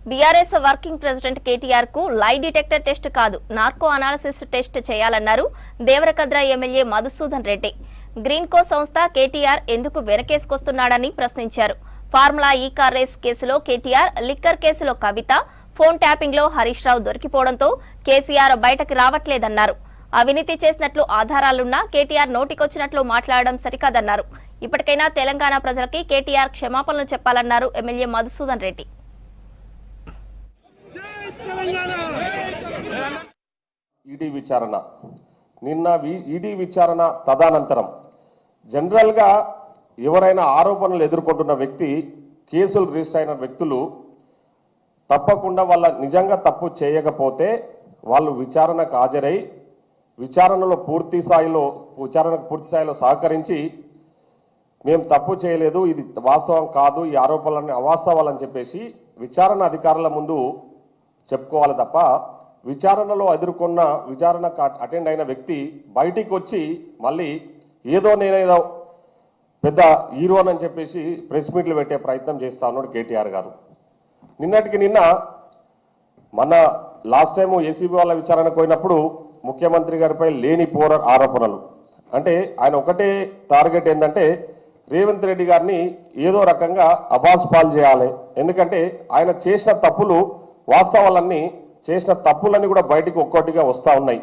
BRS working president KTR కు lie detector test కాదు narco analysis test చేయాలన్నారు దేవరకద్ర ఎమ్మెల్యే మధుసూదన్ రెడ్డి. గ్రీన్కో సంస్థ కేటీఆర్ ఎందుకు వెనకేసుకొస్తున్నాడని ప్రశ్నించారు. ఫార్ములా ఈ కార్ రేస్ కేసులో కేటీఆర్, లిక్కర్ కేసులో కవిత, ఫోన్ ట్యాపింగ్ లో హరీష్ రావు దొరికిపోవడంతో కేసీఆర్ బయటకు రావట్లేదన్నారు. అవినీతి చేసినట్లు ఆధారాలున్నా కేటీఆర్ నోటికొచ్చినట్లు మాట్లాడడం సరికాదన్నారు. ఇప్పటికైనా తెలంగాణ ప్రజలకి కేటీఆర్ క్షమాపణలు చెప్పాలన్నారు ఎమ్మెల్యే మధుసూదన్ రెడ్డి. ఈడీ విచారణ నిన్న ఈడీ విచారణ తదనంతరం జనరల్గా ఎవరైనా ఆరోపణలు ఎదుర్కొంటున్న వ్యక్తి, కేసులు రిజిస్టర్ అయిన వ్యక్తులు తప్పకుండా వాళ్ళ నిజంగా తప్పు చేయకపోతే వాళ్ళు విచారణకు హాజరై విచారణకు పూర్తి స్థాయిలో సహకరించి మేము తప్పు చేయలేదు, ఇది వాస్తవం కాదు, ఈ ఆరోపణలన్నీ అవాస్తవాలని చెప్పేసి విచారణ అధికారుల ముందు చెప్పుకోవాలి తప్ప విచారణలో ఎదుర్కొన్న విచారణకు అటెండ్ అయిన వ్యక్తి బయటికి వచ్చి మళ్ళీ నేనేదో పెద్ద హీరోనని చెప్పేసి ప్రెస్ మీట్లు పెట్టే ప్రయత్నం చేస్తా ఉన్నాడు కేటీఆర్ గారు. నిన్నటికి నిన్న మన లాస్ట్ టైం ఏసీబీ వాళ్ళ విచారణకు పోయినప్పుడు ముఖ్యమంత్రి గారిపై లేని ఆరోపణలు అంటే ఆయన ఒకటే టార్గెట్ ఏంటంటే రేవంత్ రెడ్డి గారిని ఏదో రకంగా అబాస్ పాలు చేయాలి. ఎందుకంటే ఆయన చేసిన తప్పులు వాస్తవాలన్నీ చేసిన తప్పులన్నీ కూడా బయటికి ఒక్కొక్కటిగా వస్తూ ఉన్నాయి.